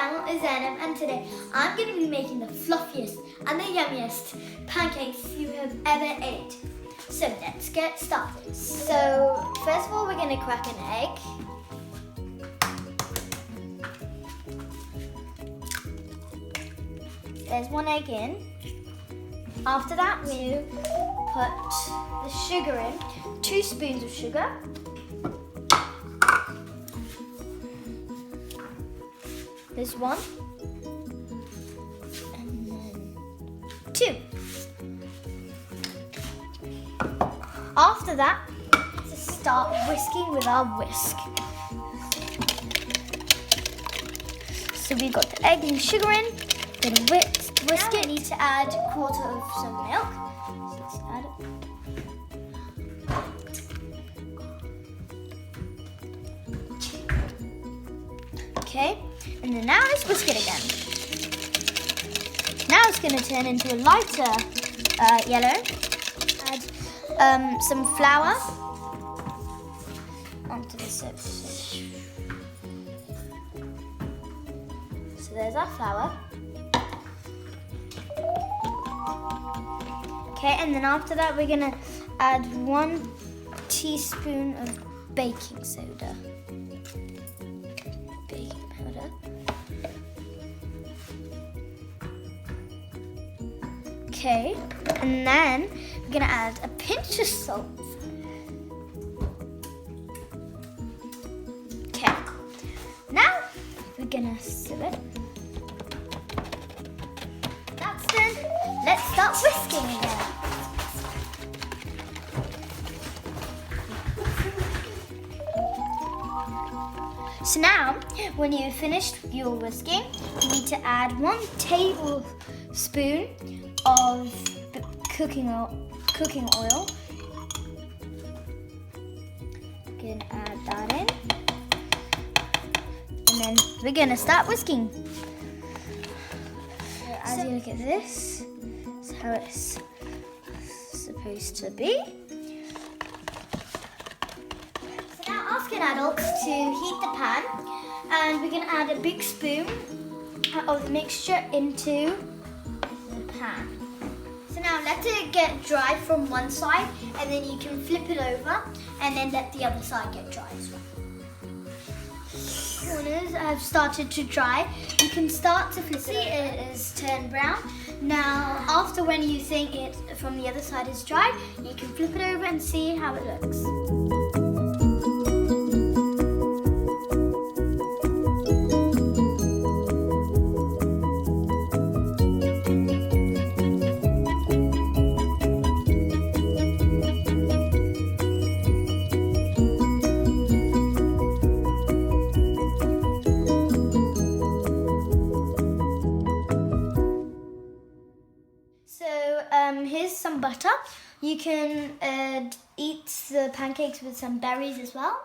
channel is Zayni, and today I'm going to be making the fluffiest and the yummiest pancakes you have ever ate. So let's get started. So first of all, we're going to crack an egg. There's one egg in. After that, we put the sugar in, 2 spoons of sugar. There's 1, and then 2. After that, let's start whisking with our whisk. So we've got the egg and sugar in, then whisk it. We need to add 1/4 of some milk. So let's add it. Okay, and then now let's whisk it again. Now it's going to turn into a lighter yellow. Add some flour onto the surface. So there's our flour. Okay, and then after that we're going to add 1 teaspoon of baking soda. Baking powder. Okay, and then we're going to add a pinch of salt. Okay, now we're going to sieve it. That's done. Let's start whisking again. So now, when you've finished your whisking, you need to add 1 tablespoon of cooking oil. We're going to add that in. And then we're going to start whisking. So as you look at this, is how it's supposed to be. So now asking adults to heat the pan, and we're going to add a big spoon of the mixture into the pan. So now let it get dry from one side, and then you can flip it over and then let the other side get dry as well. Corners have started to dry. You can start to see it is turned brown. Now, after when you think it from the other side is dry, you can flip it over and see how it looks. Here's some butter. You can eat the pancakes with some berries as well.